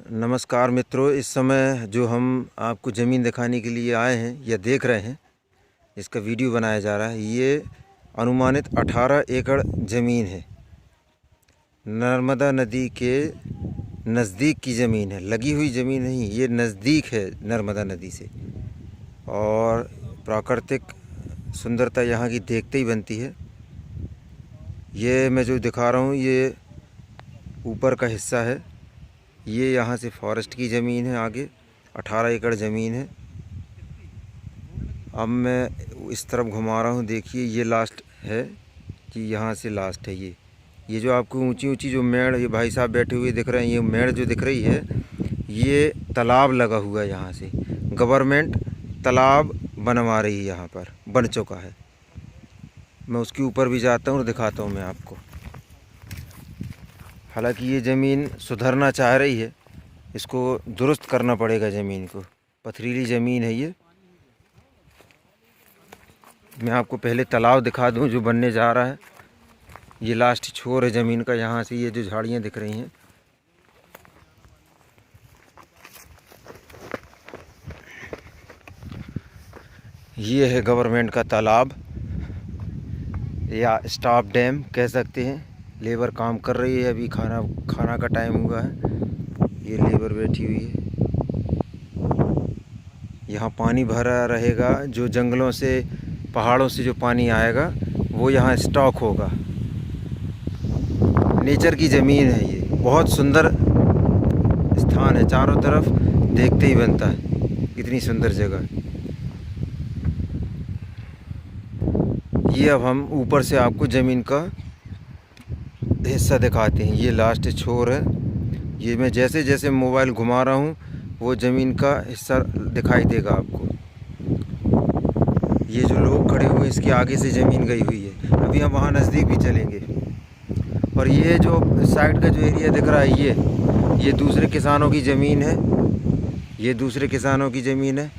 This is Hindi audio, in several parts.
नमस्कार मित्रों, इस समय जो हम आपको ज़मीन दिखाने के लिए आए हैं या देख रहे हैं, इसका वीडियो बनाया जा रहा है। ये अनुमानित 18 एकड़ ज़मीन है। नर्मदा नदी के नज़दीक की ज़मीन है, लगी हुई ज़मीन नहीं, ये नज़दीक है नर्मदा नदी से। और प्राकृतिक सुंदरता यहाँ की देखते ही बनती है। ये मैं जो दिखा रहा हूँ ये ऊपर का हिस्सा है। ये यहाँ से फॉरेस्ट की ज़मीन है, आगे 18 एकड़ ज़मीन है। अब मैं इस तरफ घुमा रहा हूँ, देखिए ये लास्ट है कि यहाँ से लास्ट है। ये जो आपको ऊंची ऊंची जो मेड़, ये भाई साहब बैठे हुए दिख रहे हैं, ये मेड़ जो दिख रही है ये तालाब लगा हुआ है। यहाँ से गवर्नमेंट तालाब बनवा रही है, यहाँ पर बन चुका है। मैं उसके ऊपर भी जाता हूँ और दिखाता हूँ मैं आपको। हालांकि ये ज़मीन सुधरना चाह रही है, इसको दुरुस्त करना पड़ेगा ज़मीन को। पथरीली ज़मीन है ये। मैं आपको पहले तालाब दिखा दूं जो बनने जा रहा है। ये लास्ट छोर है ज़मीन का, यहाँ से ये जो झाड़ियाँ दिख रही हैं। ये है गवर्नमेंट का तालाब या स्टाफ डैम कह सकते हैं। लेबर काम कर रही है, अभी खाना का टाइम हुआ है। ये लेबर बैठी हुई है। यहाँ पानी भरा रहेगा, जो जंगलों से पहाड़ों से जो पानी आएगा वो यहाँ स्टॉक होगा। नेचर की ज़मीन है ये, बहुत सुंदर स्थान है, चारों तरफ देखते ही बनता है, इतनी सुंदर जगह। ये अब हम ऊपर से आपको ज़मीन का हिस्सा दिखाते हैं। ये लास्ट छोर है। ये मैं जैसे जैसे मोबाइल घुमा रहा हूँ वो ज़मीन का हिस्सा दिखाई देगा आपको। ये जो लोग खड़े हुए हैं इसके आगे से ज़मीन गई हुई है। अभी हम वहाँ नज़दीक भी चलेंगे। और ये जो साइड का जो एरिया दिख रहा है ये दूसरे किसानों की ज़मीन है। ये दूसरे किसानों की ज़मीन है।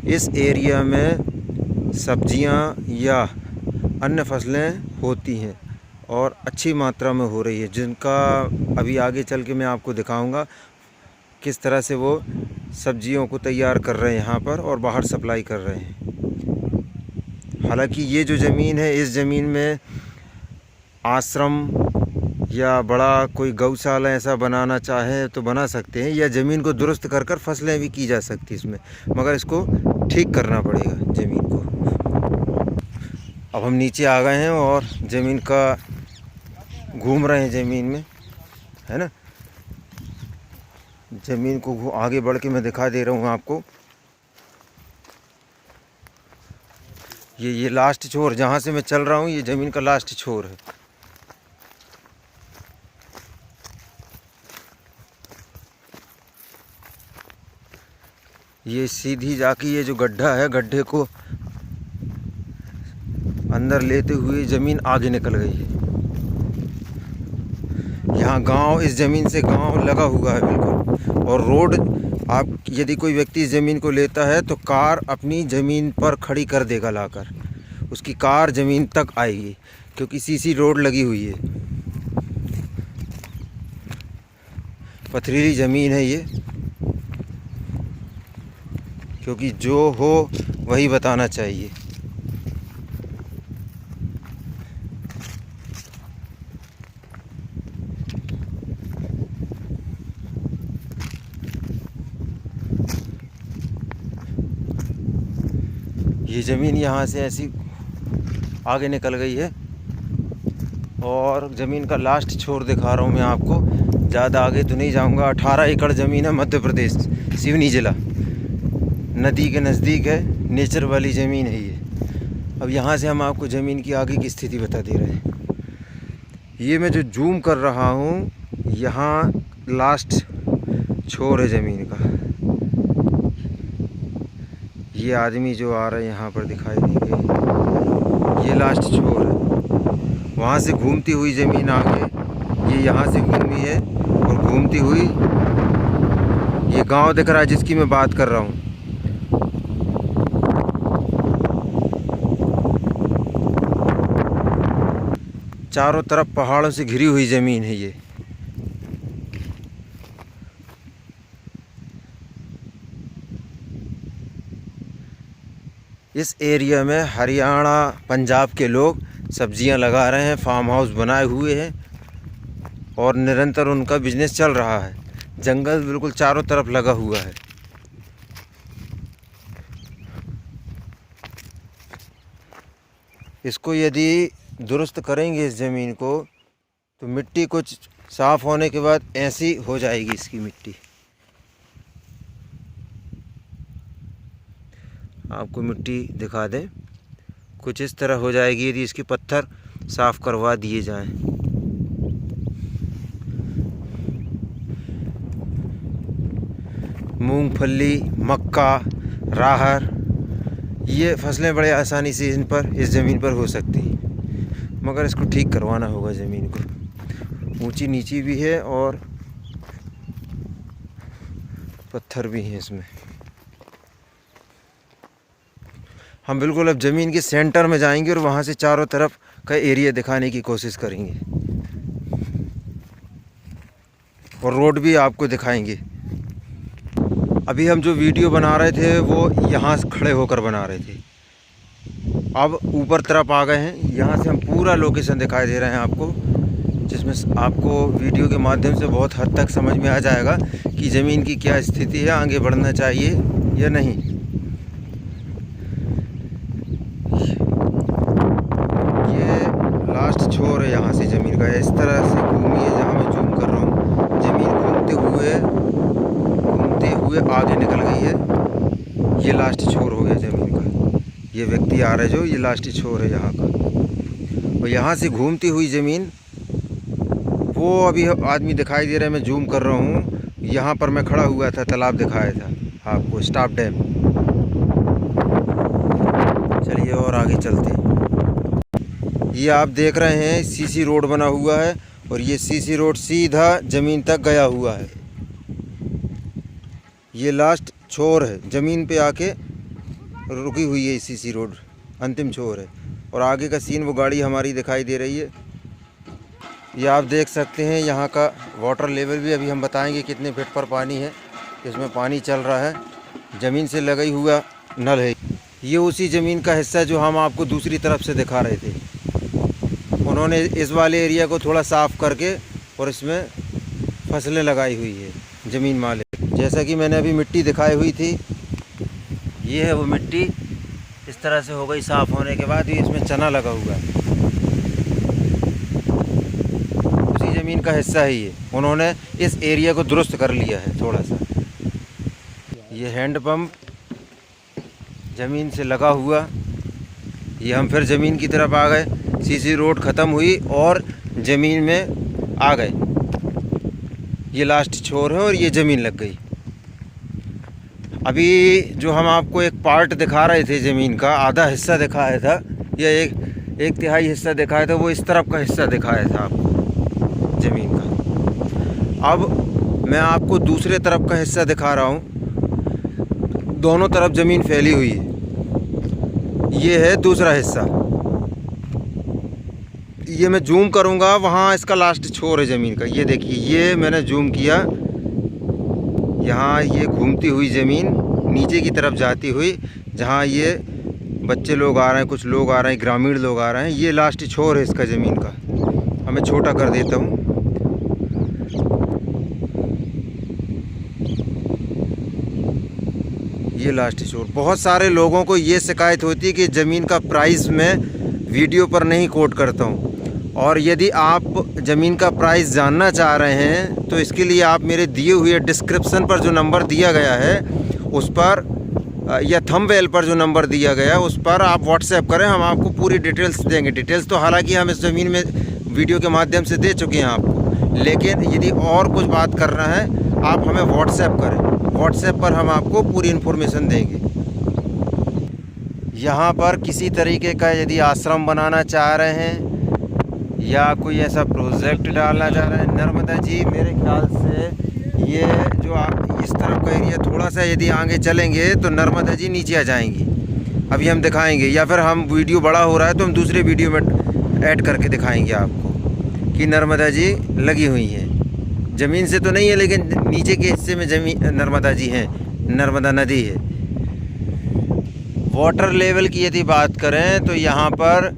इस एरिया में सब्जियां या अन्य फसलें होती हैं और अच्छी मात्रा में हो रही है, जिनका अभी आगे चल के मैं आपको दिखाऊंगा किस तरह से वो सब्जियों को तैयार कर रहे हैं यहाँ पर और बाहर सप्लाई कर रहे हैं। हालांकि ये जो ज़मीन है, इस ज़मीन में आश्रम या बड़ा कोई गौशाला ऐसा बनाना चाहे तो बना सकते हैं, या ज़मीन को दुरुस्त कर कर फसलें भी की जा सकती इसमें, मगर इसको ठीक करना पड़ेगा ज़मीन को। अब हम नीचे आ गए हैं और ज़मीन का घूम रहे हैं ज़मीन में, है ना। ज़मीन को आगे बढ़ के मैं दिखा दे रहा हूँ आपको। ये लास्ट छोर जहाँ से मैं चल रहा हूँ, ये ज़मीन का लास्ट छोर है। ये सीधी जाके ये जो गड्ढा है, गड्ढे को अंदर लेते हुए ज़मीन आगे निकल गई है। यहाँ गांव, इस ज़मीन से गांव लगा हुआ है बिल्कुल। और रोड, आप यदि कोई व्यक्ति इस ज़मीन को लेता है तो कार अपनी ज़मीन पर खड़ी कर देगा लाकर, उसकी कार ज़मीन तक आएगी, क्योंकि सीसी रोड लगी हुई है। पथरीली ज़मीन है ये, क्योंकि जो हो वही बताना चाहिए। ये ज़मीन यहाँ से ऐसी आगे निकल गई है और ज़मीन का लास्ट छोर दिखा रहा हूँ मैं आपको। ज़्यादा आगे तो नहीं जाऊँगा। 18 एकड़ ज़मीन है, मध्य प्रदेश, सिवनी ज़िला, नदी के नज़दीक है, नेचर वाली ज़मीन है ये। अब यहाँ से हम आपको ज़मीन की आगे की स्थिति बता दे रहे हैं। ये मैं जो जूम कर रहा हूँ, यहाँ लास्ट छोर है ज़मीन का। ये आदमी जो आ रहे हैं यहाँ पर दिखाई देंगे, ये लास्ट छोर है। वहाँ से घूमती हुई ज़मीन आगे, ये यहाँ से घूमी है और घूमती हुई ये गांव दिख रहा है जिसकी मैं बात कर रहा हूँ। चारों तरफ पहाड़ों से घिरी हुई ज़मीन है ये। इस एरिया में हरियाणा पंजाब के लोग सब्जियां लगा रहे हैं, फार्म हाउस बनाए हुए हैं और निरंतर उनका बिजनेस चल रहा है। जंगल बिल्कुल चारों तरफ लगा हुआ है। इसको यदि दुरुस्त करेंगे इस ज़मीन को, तो मिट्टी कुछ साफ़ होने के बाद ऐसी हो जाएगी इसकी मिट्टी। आपको मिट्टी दिखा दें, कुछ इस तरह हो जाएगी यदि इसके पत्थर साफ़ करवा दिए जाएं। मूंगफली, मक्का, राहर, ये फसलें बड़े आसानी से इस ज़मीन पर हो सकती हैं, मगर इसको ठीक करवाना होगा। ज़मीन को ऊंची नीची भी है और पत्थर भी हैं इसमें। हम बिल्कुल अब ज़मीन के सेंटर में जाएंगे और वहाँ से चारों तरफ का एरिया दिखाने की कोशिश करेंगे और रोड भी आपको दिखाएंगे। अभी हम जो वीडियो बना रहे थे वो यहाँ से खड़े होकर बना रहे थे, अब ऊपर तरफ आ गए हैं। यहाँ से हम पूरा लोकेशन दिखाई दे रहे हैं आपको, जिसमें आपको वीडियो के माध्यम से बहुत हद तक समझ में आ जाएगा कि ज़मीन की क्या स्थिति है, आगे बढ़ना चाहिए या नहीं। लास्ट छोर है यहाँ से ज़मीन का, इस तरह से घूमी है जहाँ मैं जूम कर रहा हूँ। ज़मीन घूमते हुए आगे निकल गई है। ये लास्ट छोर हो गया ज़मीन का। ये व्यक्ति आ रहा है जो, ये लास्ट छोर है यहाँ का। और यहाँ से घूमती हुई ज़मीन, वो अभी आदमी दिखाई दे रहा है, मैं जूम कर रहा हूँ। यहाँ पर मैं खड़ा हुआ था, तालाब दिखाया था आपको, स्टॉप डैम। चलिए और आगे चलते हैं। ये आप देख रहे हैं सीसी रोड बना हुआ है और ये सीसी रोड सीधा ज़मीन तक गया हुआ है। ये लास्ट छोर है, ज़मीन पे आके रुकी हुई है सीसी रोड, अंतिम छोर है। और आगे का सीन वो गाड़ी हमारी दिखाई दे रही है। ये आप देख सकते हैं यहाँ का वाटर लेवल भी अभी हम बताएंगे कितने फीट पर पानी है। इसमें पानी चल रहा है, ज़मीन से लगी हुआ नल है। ये उसी ज़मीन का हिस्सा जो हम आपको दूसरी तरफ से दिखा रहे थे। उन्होंने इस वाले एरिया को थोड़ा साफ़ करके और इसमें फसलें लगाई हुई है ज़मीन मालिक। जैसा कि मैंने अभी मिट्टी दिखाई हुई थी, ये है वो मिट्टी। इस तरह से हो गई साफ़ होने के बाद, ये इसमें चना लगा हुआ है, उसी ज़मीन का हिस्सा है ये। उन्होंने इस एरिया को दुरुस्त कर लिया है थोड़ा सा। ये हैंडपम्प ज़मीन से लगा हुआ। ये हम फिर ज़मीन की तरफ आ गए, सीसी रोड ख़त्म हुई और ज़मीन में आ गए। ये लास्ट छोर है और ये ज़मीन लग गई। अभी जो हम आपको एक पार्ट दिखा रहे थे ज़मीन का, आधा हिस्सा दिखाया था या एक तिहाई हिस्सा दिखाया था, वो इस तरफ का हिस्सा दिखाया था आपको ज़मीन का। अब मैं आपको दूसरे तरफ का हिस्सा दिखा रहा हूँ। दोनों तरफ ज़मीन फैली हुई है। ये है दूसरा हिस्सा, ये मैं जूम करूँगा, वहाँ इसका लास्ट छोर है ज़मीन का। ये देखिए, ये मैंने जूम किया, यहाँ ये घूमती हुई ज़मीन नीचे की तरफ जाती हुई, जहाँ ये बच्चे लोग आ रहे हैं, कुछ लोग आ रहे हैं, ग्रामीण लोग आ रहे हैं। ये लास्ट छोर है इसका ज़मीन का। हमें छोटा कर देता हूँ। ये लास्ट छोर। बहुत सारे लोगों को ये शिकायत होती है कि ज़मीन का प्राइस मैं वीडियो पर नहीं कोट करता हूँ, और यदि आप ज़मीन का प्राइस जानना चाह रहे हैं तो इसके लिए आप मेरे दिए हुए डिस्क्रिप्शन पर जो नंबर दिया गया है उस पर, या थंबनेल पर जो नंबर दिया गया है उस पर आप व्हाट्सएप करें, हम आपको पूरी डिटेल्स देंगे। डिटेल्स तो हालांकि हम इस ज़मीन में वीडियो के माध्यम से दे चुके हैं आपको, लेकिन यदि और कुछ बात करना है आप हमें व्हाट्सएप करें। व्हाट्सएप पर हम आपको पूरी इन्फॉर्मेशन देंगे। यहाँ पर किसी तरीके का यदि आश्रम बनाना चाह रहे हैं या कोई ऐसा प्रोजेक्ट डालना चाह रहे हैं, नर्मदा जी मेरे ख्याल से ये जो आप इस तरफ का एरिया थोड़ा सा यदि आगे चलेंगे तो नर्मदा जी नीचे आ जाएंगी। अभी हम दिखाएंगे, या फिर हम वीडियो बड़ा हो रहा है तो हम दूसरे वीडियो में ऐड करके दिखाएंगे आपको कि नर्मदा जी लगी हुई हैं। ज़मीन से तो नहीं है, लेकिन नीचे के हिस्से में ज़मीन नर्मदा जी हैं, नर्मदा नदी है। वाटर लेवल की यदि बात करें तो यहाँ पर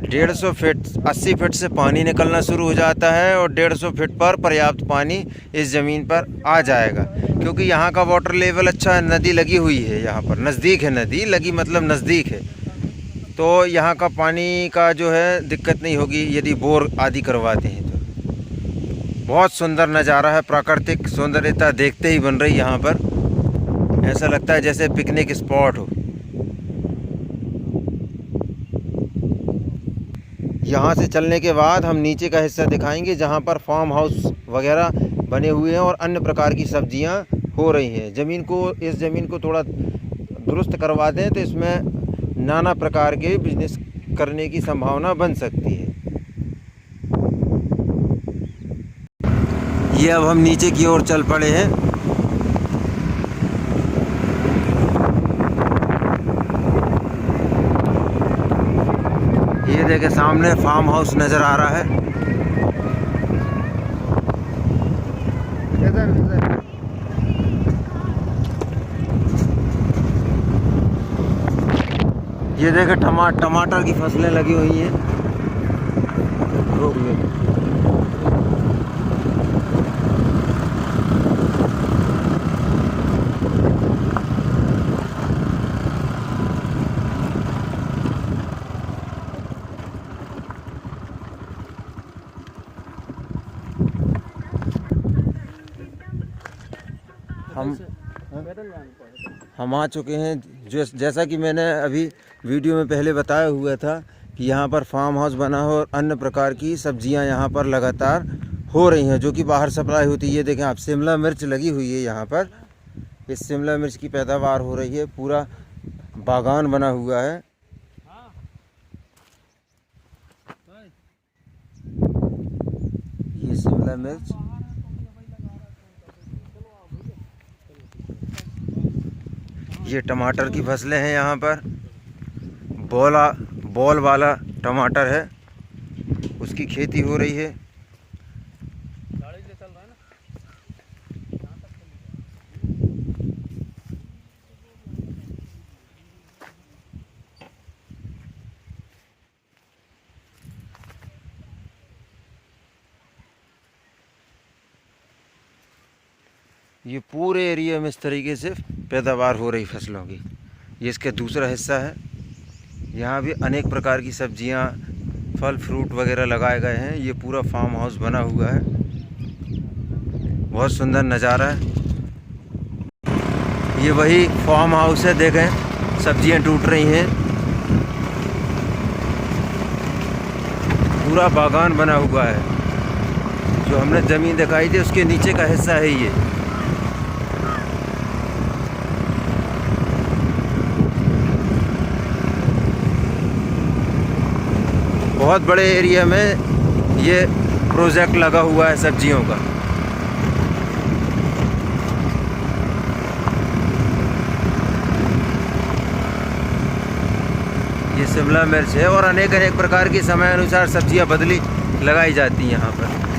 150 फीट 80 फीट से पानी निकलना शुरू हो जाता है और 150 फीट पर पर्याप्त पानी इस ज़मीन पर आ जाएगा, क्योंकि यहाँ का वाटर लेवल अच्छा है। नदी लगी हुई है, यहाँ पर नज़दीक है, नदी लगी मतलब नज़दीक है, तो यहाँ का पानी का जो है दिक्कत नहीं होगी यदि बोर आदि करवाते हैं तो। बहुत सुंदर नज़ारा है, प्राकृतिक सौंदर्यता देखते ही बन रही यहाँ पर, ऐसा लगता है जैसे पिकनिक स्पॉट हो। यहाँ से चलने के बाद हम नीचे का हिस्सा दिखाएंगे जहाँ पर फार्म हाउस वगैरह बने हुए हैं और अन्य प्रकार की सब्जियाँ हो रही हैं। इस ज़मीन को थोड़ा दुरुस्त करवा दें तो इसमें नाना प्रकार के बिजनेस करने की संभावना बन सकती है। ये अब हम नीचे की ओर चल पड़े हैं। ये देखे सामने फार्म हाउस नज़र आ रहा है। ये देखे टमाटर की फसलें लगी हुई हैं। हम आ चुके हैं, जैसा कि मैंने अभी वीडियो में पहले बताया हुआ था कि यहाँ पर फार्म हाउस बना हो और अन्य प्रकार की सब्जियाँ यहाँ पर लगातार हो रही हैं जो कि बाहर सप्लाई होती है। ये देखें आप, शिमला मिर्च लगी हुई है यहाँ पर। इस शिमला मिर्च की पैदावार हो रही है, पूरा बागान बना हुआ है। ये शिमला मिर्च, ये टमाटर की फसलें हैं यहाँ पर। बॉल वाला टमाटर है, उसकी खेती हो रही है। ये पूरे एरिया में इस तरीके से पैदावार हो रही फसलों की। ये इसका दूसरा हिस्सा है। यहाँ भी अनेक प्रकार की सब्जियाँ, फल फ्रूट वगैरह लगाए गए हैं। ये पूरा फार्म हाउस बना हुआ है, बहुत सुंदर नज़ारा है। ये वही फार्म हाउस है, देखें सब्जियाँ टूट रही हैं। पूरा बागान बना हुआ है। जो हमने ज़मीन दिखाई थी उसके नीचे का हिस्सा है ये। बहुत बड़े एरिया में ये प्रोजेक्ट लगा हुआ है सब्जियों का। ये शिमला मिर्च है और अनेक प्रकार की समय अनुसार सब्जियां बदली लगाई जाती हैं यहाँ पर।